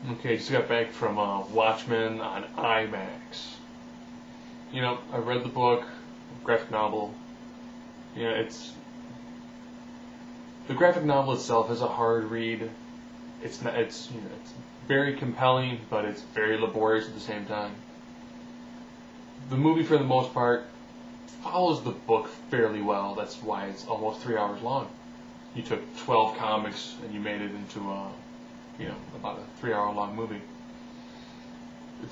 Okay, just got back from Watchmen on IMAX. I read the book, graphic novel. It's the graphic novel itself is a hard read. It's not, it's very compelling, but it's very laborious at the same time. The movie, for the most part, follows the book fairly well. That's why it's almost 3 hours long. You took 12 comics and you made it into about a 3 hour long movie.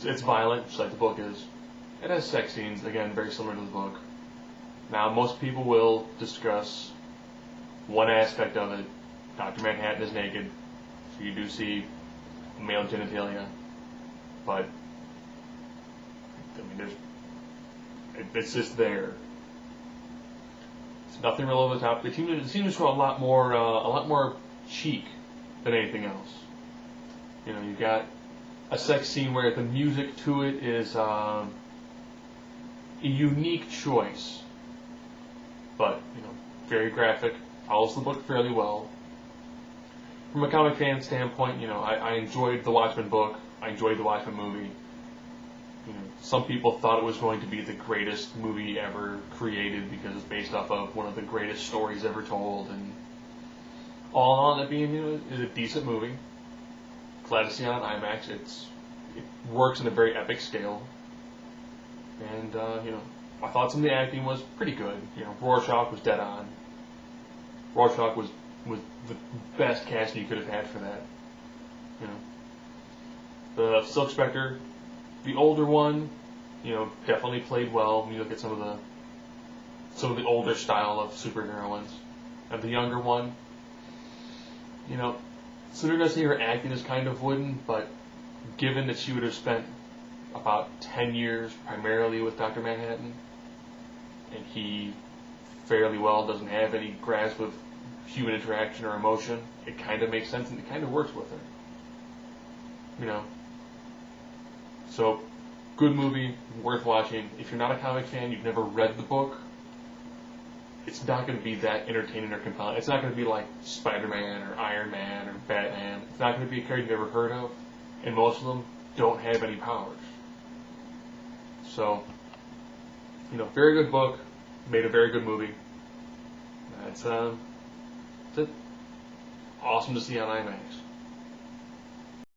It's violent, just like the book is. It has sex scenes, again, very similar to the book. Now, most people will discuss one aspect of it. Dr. Manhattan is naked, so you do see male genitalia. But, it's just there. It's nothing real over the top. It seems to show a lot more cheek than anything else. You've got a sex scene where the music to it is a unique choice, but very graphic, follows the book fairly well. From a comic fan standpoint, I enjoyed the Watchmen book, I enjoyed the Watchmen movie. Some people thought it was going to be the greatest movie ever created because it's based off of one of the greatest stories ever told, and all in all, that being is a decent movie. Glad to see it on IMAX. It works in a very epic scale, and I thought some of the acting was pretty good. Rorschach was dead on. Rorschach was the best casting you could have had for that. The Silk Spectre, the older one, definitely played well when you look at some of the older style of superheroines. And the younger one, so they're going to say her acting is kind of wooden, but given that she would have spent about 10 years primarily with Dr. Manhattan, and he fairly well doesn't have any grasp of human interaction or emotion, it kind of makes sense and it kind of works with her. So, good movie, worth watching. If you're not a comic fan, you've never read the book, it's not going to be that entertaining or compelling. It's not going to be like Spider-Man or Iron Man or Batman. It's not going to be a character you've never heard of, and most of them don't have any powers. So, very good book, made a very good movie. That's it. Awesome to see on IMAX.